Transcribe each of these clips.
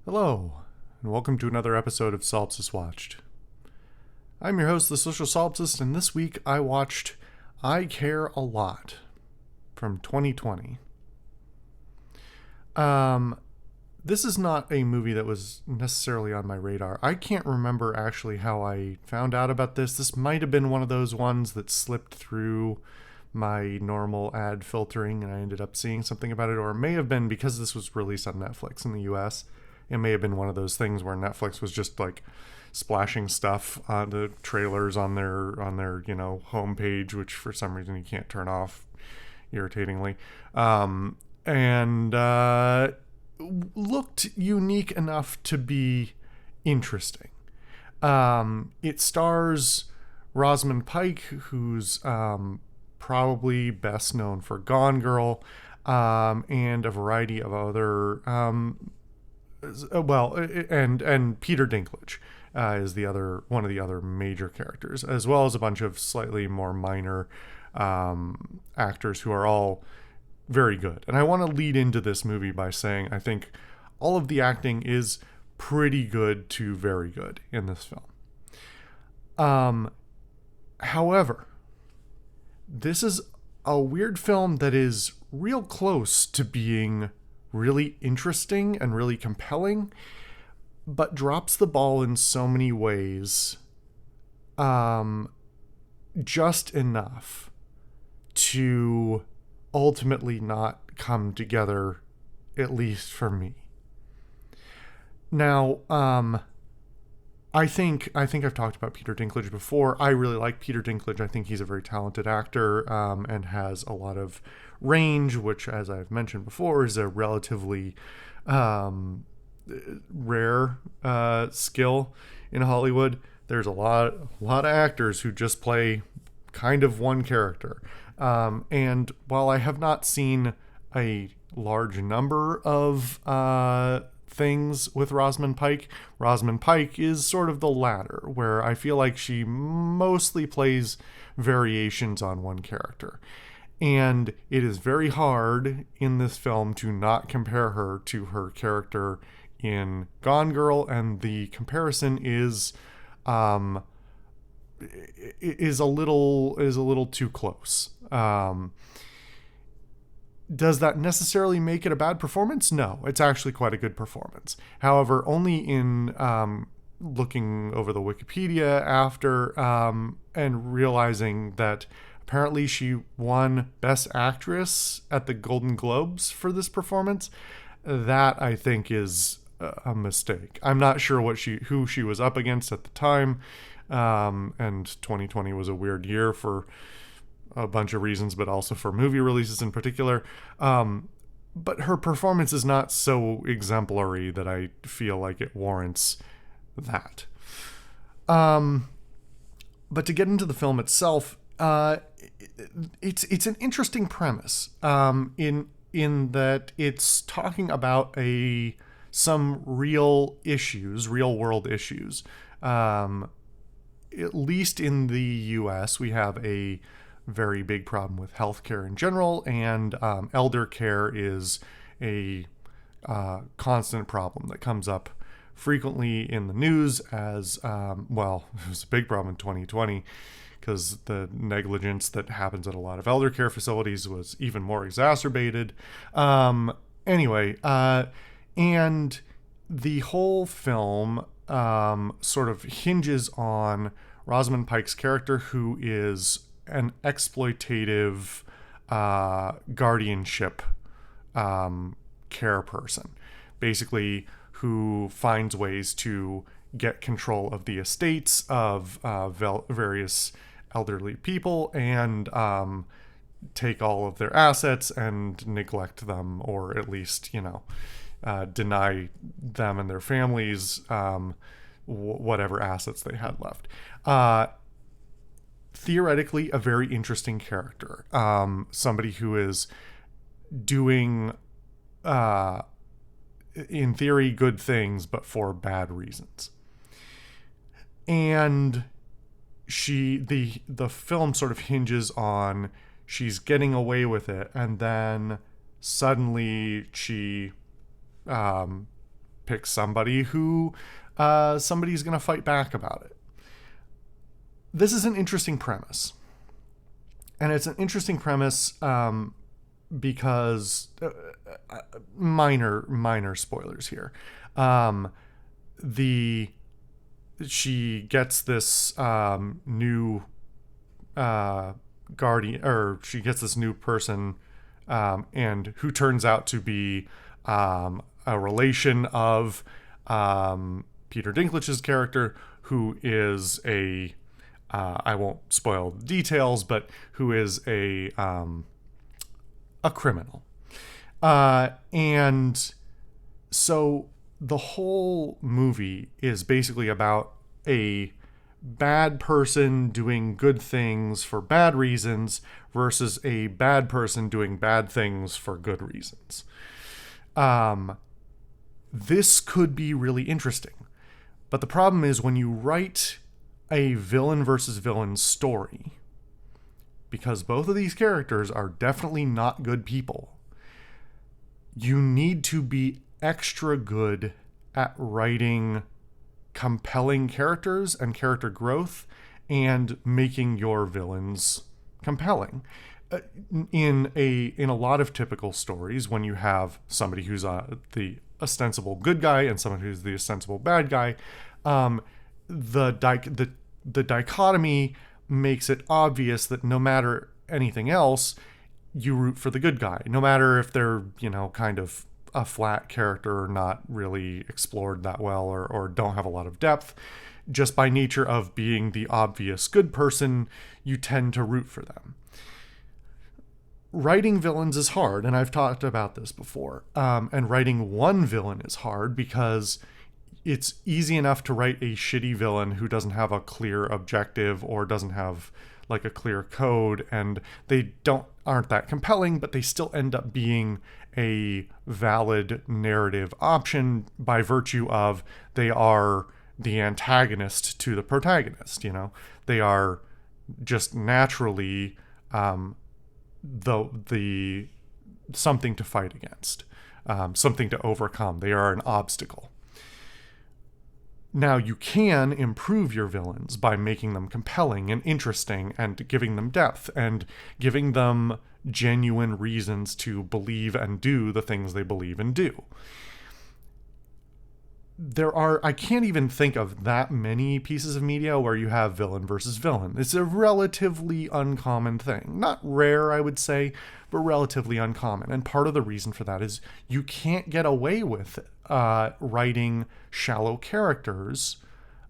Hello, and welcome to another episode of Solipsist Watched. I'm your host, the Social Solipsist, and this week I watched I Care a Lot from 2020. This is not a movie that was necessarily on my radar. I can't remember actually how I found out about this. This might have been one of those ones that slipped through my normal ad filtering and I ended up seeing something about it, or it may have been because this was released on Netflix in the US. It may have been one of those things where Netflix was just like splashing stuff on the trailers on their homepage, which for some reason you can't turn off irritatingly, and looked unique enough to be interesting. It stars Rosamund Pike, who's probably best known for Gone Girl, and a variety of other and Peter Dinklage is the other one of the other major characters, as well as a bunch of slightly more minor actors who are all very good. And I want to lead into this movie by saying I think all of the acting is pretty good to very good in this film. However, this is a weird film that is real close to being really interesting and really compelling, but drops the ball in so many ways, just enough to ultimately not come together, at least for me. Now, I think I've talked about Peter Dinklage before. I really like Peter Dinklage. I think he's a very talented actor, and has a lot of range, which, as I've mentioned before, is a relatively rare skill in Hollywood. There's a lot of actors who just play kind of one character. And while I have not seen a large number of things with Rosamund Pike is sort of the latter, where I feel like she mostly plays variations on one character. And it is very hard in this film to not compare her to her character in Gone Girl, and the comparison is a little too close. Does that necessarily make it a bad performance? No, it's actually quite a good performance. However, only in looking over the Wikipedia after and realizing that apparently she won Best Actress at the Golden Globes for this performance. That, I think, is a mistake. I'm not sure who she was up against at the time, and 2020 was a weird year for a bunch of reasons, but also for movie releases in particular. But her performance is not so exemplary that I feel like it warrants that. But to get into the film itself, it's an interesting premise, in that it's talking about some real world issues. At least in the U.S., we have a very big problem with healthcare in general, and elder care is a constant problem that comes up frequently in the news as, it was a big problem in 2020 because the negligence that happens at a lot of elder care facilities was even more exacerbated. And the whole film sort of hinges on Rosamund Pike's character, who is an exploitative guardianship care person, basically, who finds ways to get control of the estates of various elderly people and take all of their assets and neglect them, or at least, deny them and their families whatever assets they had left. Theoretically, a very interesting character. Somebody who is doing, in theory, good things, but for bad reasons. And the film sort of hinges on she's getting away with it, and then suddenly she pick somebody who somebody's going to fight back about it. This is an interesting premise. And it's an interesting premise because minor spoilers here. She gets this new guardian, or she gets this new person, and who turns out to be a relation of Peter Dinklage's character, who is I won't spoil the details, but who is a criminal. And so the whole movie is basically about a bad person doing good things for bad reasons versus a bad person doing bad things for good reasons. This could be really interesting. But the problem is when you write a villain versus villain story, because both of these characters are definitely not good people, you need to be extra good at writing compelling characters and character growth and making your villains compelling. In a lot of typical stories, when you have somebody who's the ostensible good guy and someone who's the ostensible bad guy, the dichotomy makes it obvious that no matter anything else, you root for the good guy, no matter if they're, kind of a flat character or not really explored that well, or don't have a lot of depth. Just by nature of being the obvious good person, you tend to root for them. Writing villains is hard, and I've talked about this before. And writing one villain is hard because it's easy enough to write a shitty villain who doesn't have a clear objective or doesn't have like a clear code, and they aren't that compelling, but they still end up being a valid narrative option by virtue of they are the antagonist to the protagonist. They are just naturally the something to fight against, something to overcome. They are an obstacle. Now, you can improve your villains by making them compelling and interesting and giving them depth and giving them genuine reasons to believe and do the things they believe and do. I can't even think of that many pieces of media where you have villain versus villain. It's a relatively uncommon thing. Not rare, I would say, but relatively uncommon. And part of the reason for that is you can't get away with writing shallow characters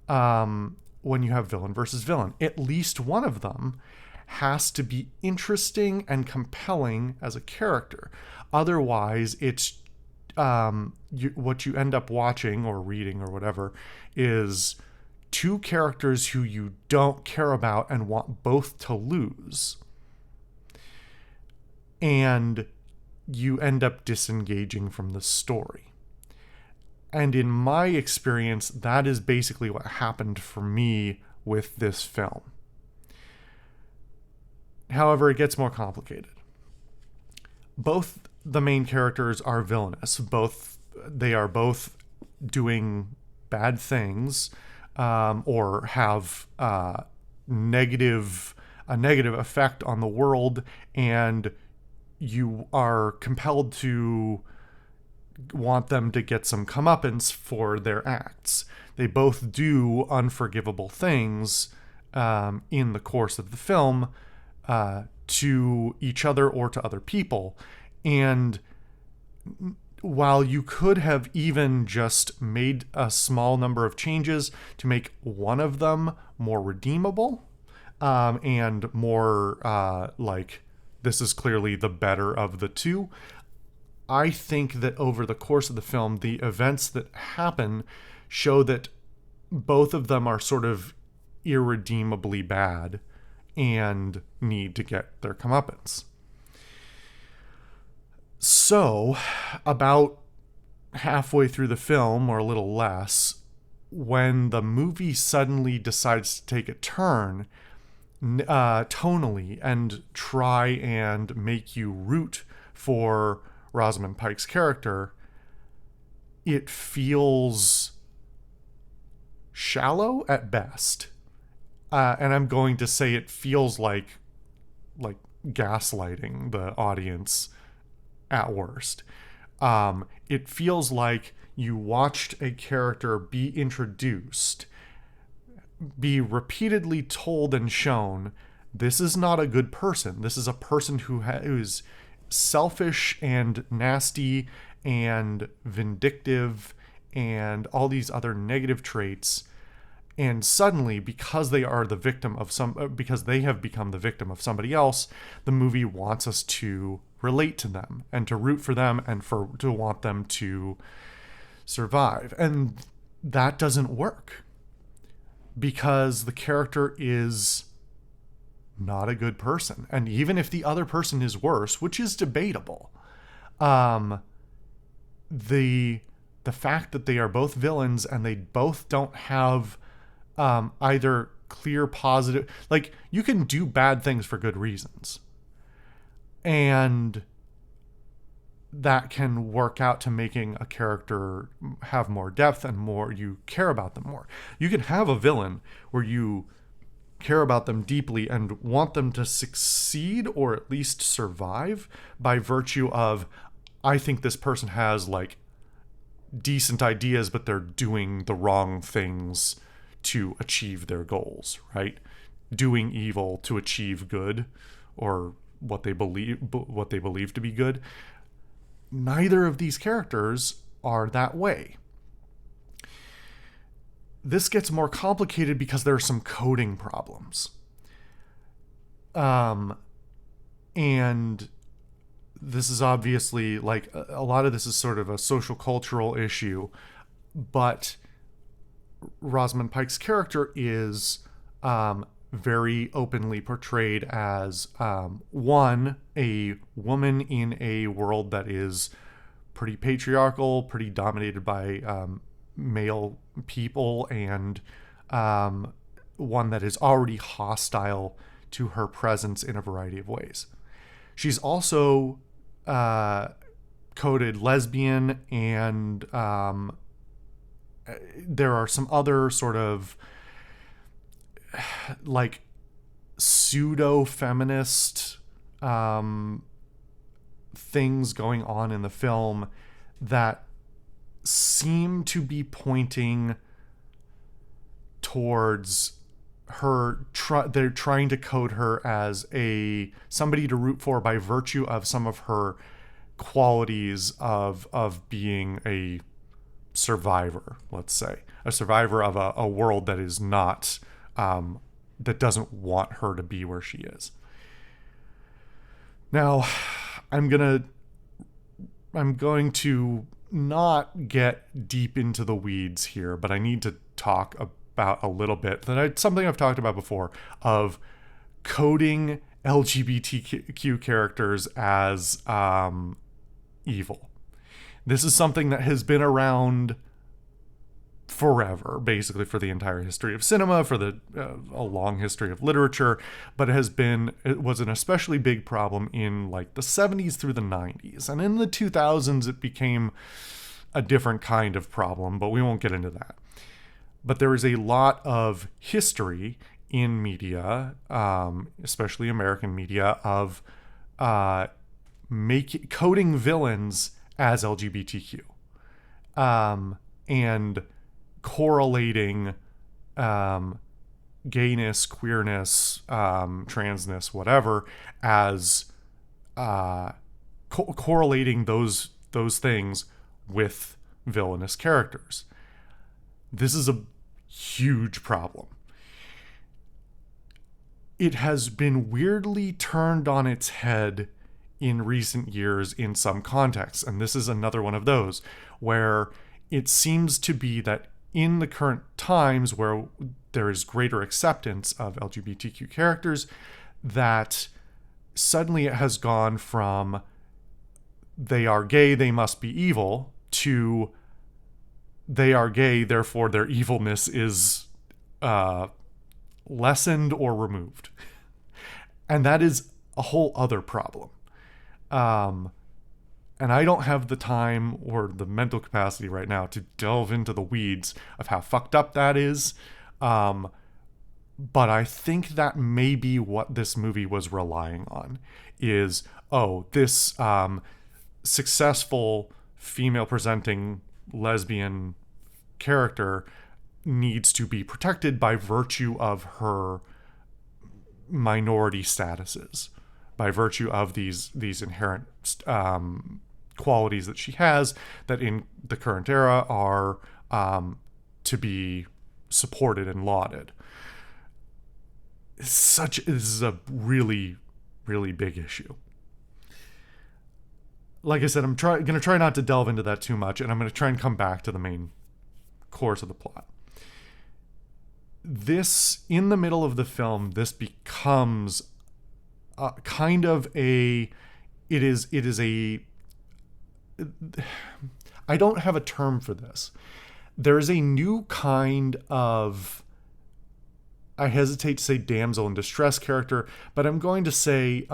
when you have villain versus villain. At least one of them has to be interesting and compelling as a character. Otherwise, it's what you end up watching or reading or whatever is two characters who you don't care about and want both to lose. And you end up disengaging from the story. And in my experience, that is basically what happened for me with this film. However, it gets more complicated. Both the main characters are villainous. They are both doing bad things, or have a negative effect on the world, and you are compelled to want them to get some comeuppance for their acts. They both do unforgivable things in the course of the film to each other or to other people. And while you could have even just made a small number of changes to make one of them more redeemable, and more like this is clearly the better of the two, I think that over the course of the film, the events that happen show that both of them are sort of irredeemably bad and need to get their comeuppance. So, about halfway through the film, or a little less, when the movie suddenly decides to take a turn tonally and try and make you root for Rosamund Pike's character, it feels shallow at best. And I'm going to say it feels like gaslighting the audience at worst. It feels like you watched a character be introduced, be repeatedly told and shown, this is not a good person. This is a person who's selfish and nasty and vindictive and all these other negative traits. And suddenly, because they are the victim of because they have become the victim of somebody else, the movie wants us to relate to them and to root for them and to want them to survive. And that doesn't work because the character is not a good person. And even if the other person is worse, which is debatable, the fact that they are both villains and they both don't have either clear positive, like, you can do bad things for good reasons, and that can work out to making a character have more depth and more, you care about them more. You can have a villain where you care about them deeply and want them to succeed or at least survive by virtue of, I think this person has like decent ideas, but they're doing the wrong things to achieve their goals, right? Doing evil to achieve good, or what they believe to be good. Neither of these characters are that way. This gets more complicated because there are some coding problems. And this is obviously, like, a lot of this is sort of a social cultural issue, but Rosamund Pike's character is very openly portrayed as one, a woman in a world that is pretty patriarchal, pretty dominated by male people, and one that is already hostile to her presence in a variety of ways. She's also coded lesbian, and there are some other sort of like pseudo-feminist things going on in the film that seem to be pointing towards her. They're trying to code her as somebody to root for by virtue of some of her qualities of being a survivor, let's say. A survivor of a world that is not, that doesn't want her to be where she is. Now, I'm going to not get deep into the weeds here, but I need to talk about a little bit something I've talked about before, of coding LGBTQ characters as evil. This is something that has been around forever, basically for the entire history of cinema, for a long history of literature, but it was an especially big problem in like the 70s through the 90s. And in the 2000s, it became a different kind of problem, but we won't get into that. But there is a lot of history in media, especially American media, of coding villains as LGBTQ, and correlating gayness, queerness, transness, whatever, as correlating those things with villainous characters. This is a huge problem. It has been weirdly turned on its head in recent years in some contexts, and this is another one of those where it seems to be that in the current times where there is greater acceptance of LGBTQ characters, that suddenly it has gone from they are gay, they must be evil, to they are gay, therefore their evilness is lessened or removed. And that is a whole other problem. And I don't have the time or the mental capacity right now to delve into the weeds of how fucked up that is. Um, but I think that may be what this movie was relying on is, oh, this successful female presenting lesbian character needs to be protected by virtue of her minority statuses, by virtue of these inherent qualities that she has that in the current era are to be supported and lauded. This is a really, really big issue. Like I said, I'm going to try not to delve into that too much, and I'm going to try and come back to the main course of the plot. This, in the middle of the film, this becomes kind of a, it is a, I don't have a term for this. There is a new kind of, I hesitate to say damsel in distress character, but I'm going to say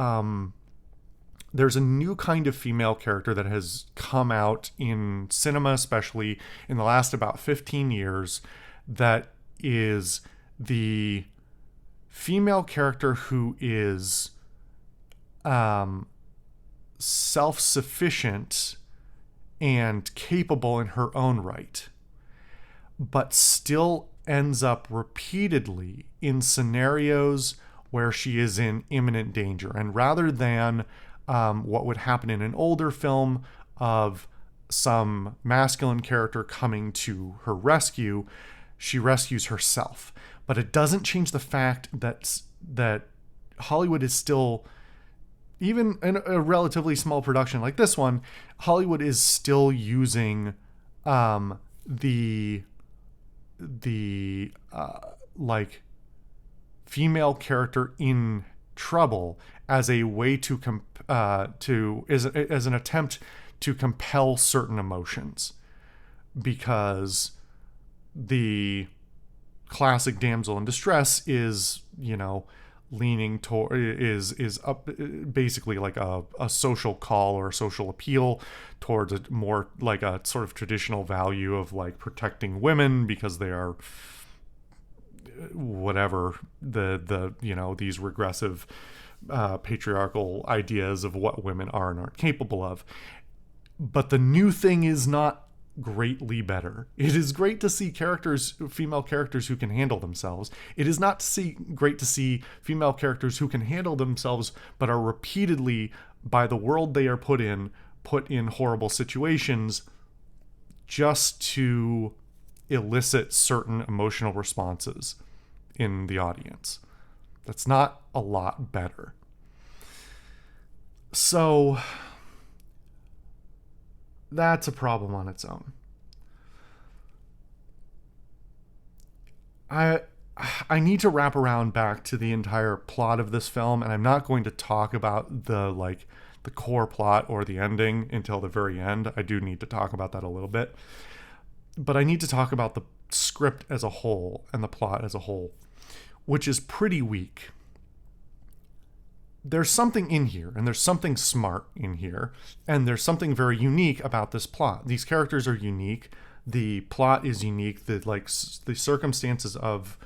there's a new kind of female character that has come out in cinema, especially in the last about 15 years, that is the female character who is self-sufficient and capable in her own right, but still ends up repeatedly in scenarios where she is in imminent danger. And rather than what would happen in an older film of some masculine character coming to her rescue, she rescues herself. But it doesn't change the fact that Hollywood is still, even in a relatively small production like this one, Hollywood is still using the like female character in trouble as a way to as an attempt to compel certain emotions, because the classic damsel in distress is, you know, leaning toward, is up, basically like a social call or a social appeal towards a more like a sort of traditional value of like protecting women because they are whatever the you know, these regressive patriarchal ideas of what women are and aren't capable of. But the new thing is not greatly better. It is great to see characters, female characters who can handle themselves. It is not great to see female characters who can handle themselves but are repeatedly, by the world they are put in horrible situations just to elicit certain emotional responses in the audience. That's not a lot better. So that's a problem on its own. I need to wrap around back to the entire plot of this film, and I'm not going to talk about the core plot or the ending until the very end. I do need to talk about that a little bit. But I need to talk about the script as a whole and the plot as a whole, which is pretty weak. There's something in here, and there's something smart in here, and there's something very unique about this plot. These characters are unique. The plot is unique. The circumstances of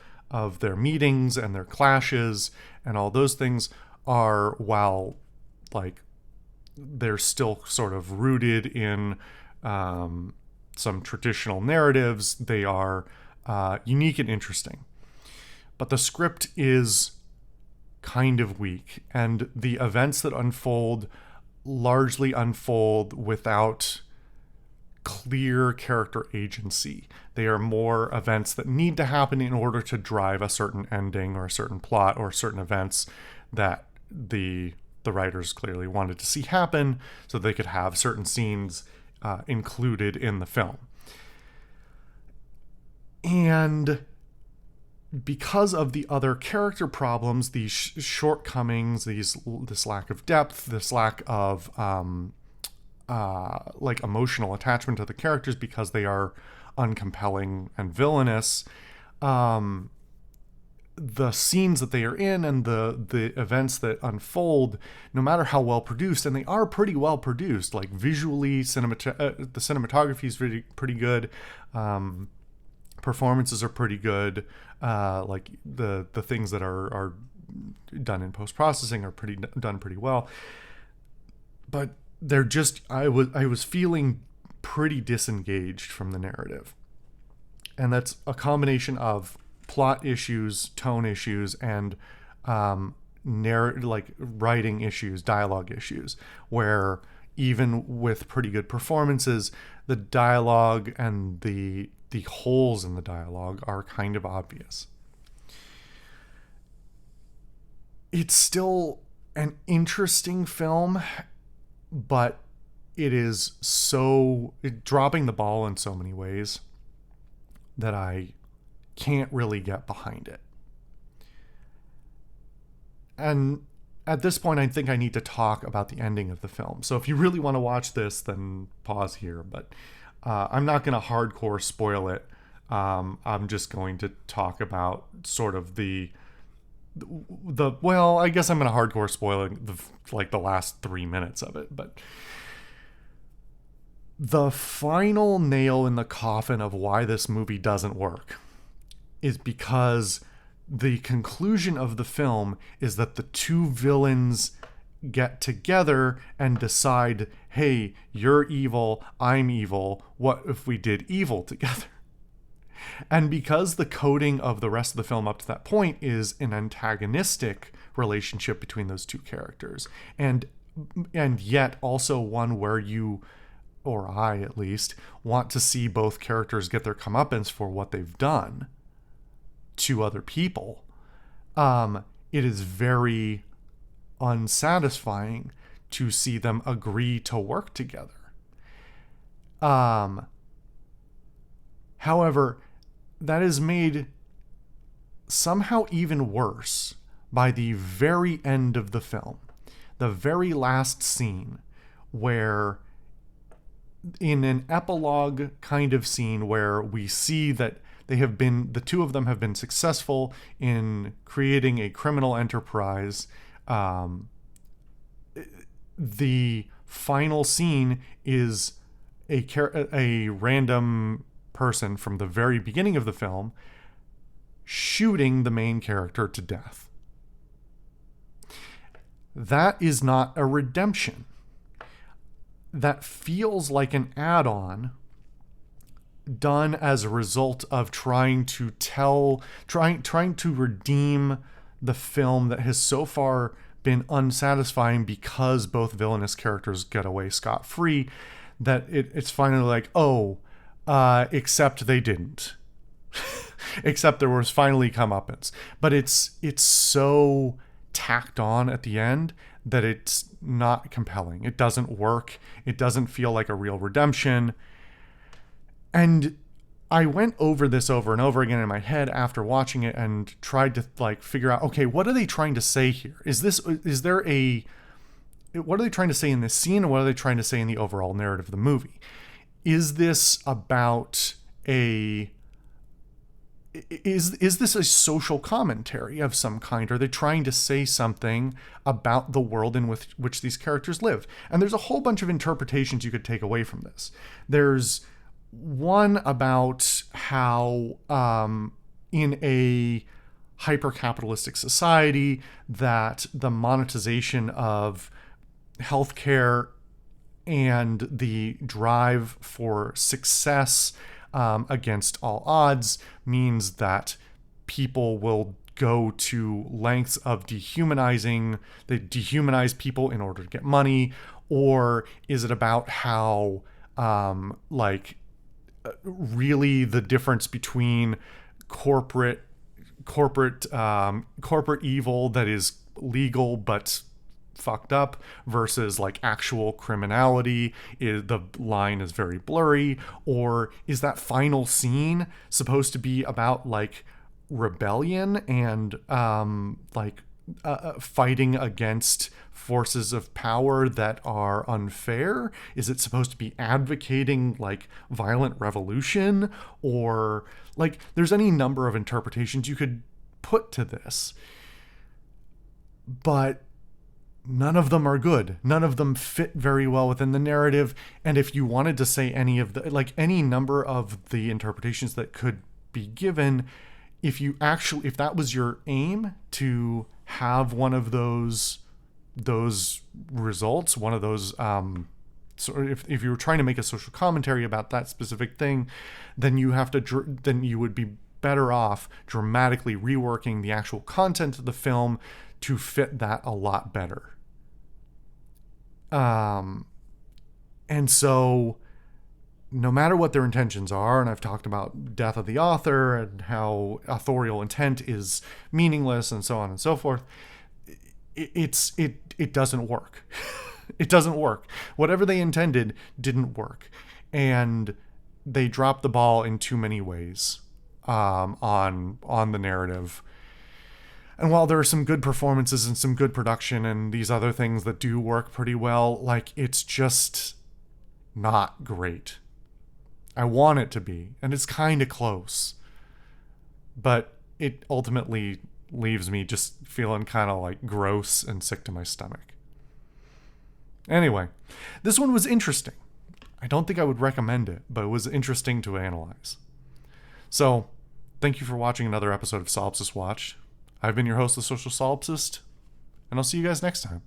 their meetings and their clashes and all those things are, while like they're still sort of rooted in some traditional narratives, they are unique and interesting. But the script is kind of weak, and the events that largely unfold without clear character agency. They are more events that need to happen in order to drive a certain ending or a certain plot or certain events that the writers clearly wanted to see happen so they could have certain scenes included in the film. And because of the other character problems, these shortcomings, this lack of depth, this lack of like emotional attachment to the characters because they are uncompelling and villainous, the scenes that they are in and the events that unfold, no matter how well produced, and they are pretty well produced, like visually, the cinematography is pretty good, performances are pretty good, like the things that are done in post processing are done pretty well, but they're just I was feeling pretty disengaged from the narrative, and that's a combination of plot issues, tone issues, and like writing issues, dialogue issues, where even with pretty good performances, the dialogue and the holes in the dialogue are kind of obvious. It's still an interesting film, but it is dropping the ball in so many ways that I can't really get behind it. And at this point, I think I need to talk about the ending of the film. So if you really want to watch this, then pause here. But I'm not going to hardcore spoil it. I'm just going to talk about sort of well, I guess I'm going to hardcore spoil the last 3 minutes of it. But the final nail in the coffin of why this movie doesn't work is because the conclusion of the film is that the two villains get together and decide, hey, you're evil, I'm evil, what if we did evil together? And because the coding of the rest of the film up to that point is an antagonistic relationship between those two characters, and yet also one where you, or I at least, want to see both characters get their comeuppance for what they've done to other people, it is very unsatisfying to see them agree to work together. However, that is made somehow even worse by the very end of the film, the very last scene, where in an epilogue kind of scene where we see that the two of them have been successful in creating a criminal enterprise. The final scene is a random person from the very beginning of the film shooting the main character to death. That is not a redemption. That feels like an add-on done as a result of trying to redeem the film that has so far been unsatisfying because both villainous characters get away scot-free, that it's finally like, except they didn't. Except there was finally comeuppance. But it's so tacked on at the end that it's not compelling. It doesn't work. It doesn't feel like a real redemption. And I went over this over and over again in my head after watching it and tried to figure out, okay, what are they trying to say here? What are they trying to say in this scene, and what are they trying to say in the overall narrative of the movie? Is this about is this a social commentary of some kind? Are they trying to say something about the world in which these characters live? And there's a whole bunch of interpretations you could take away from this. There's one about how in a hyper-capitalistic society that the monetization of healthcare and the drive for success against all odds means that people will go to lengths of dehumanizing. They dehumanize people in order to get money. Or is it about how really the difference between corporate evil that is legal but fucked up versus actual criminality, the line is very blurry? Or is that final scene supposed to be about rebellion and fighting against forces of power that are unfair? Is it supposed to be advocating violent revolution? Or there's any number of interpretations you could put to this, but none of them are good. None of them fit very well within the narrative. And if you wanted to say any of the, like any number of the interpretations that could be given, if that was your aim to have one of those results, one of those, so if you were trying to make a social commentary about that specific thing, then you would be better off dramatically reworking the actual content of the film to fit that a lot better. And so no matter what their intentions are, and I've talked about death of the author and how authorial intent is meaningless and so on and so forth, it doesn't work. It doesn't work. Whatever they intended didn't work. And they dropped the ball in too many ways on the narrative. And while there are some good performances and some good production and these other things that do work pretty well, like, it's just not great. I want it to be, and it's kind of close. But it ultimately leaves me just feeling kind of like gross and sick to my stomach. Anyway, this one was interesting. I don't think I would recommend it, but it was interesting to analyze. So, thank you for watching another episode of Solipsist Watch. I've been your host, the Social Solipsist, and I'll see you guys next time.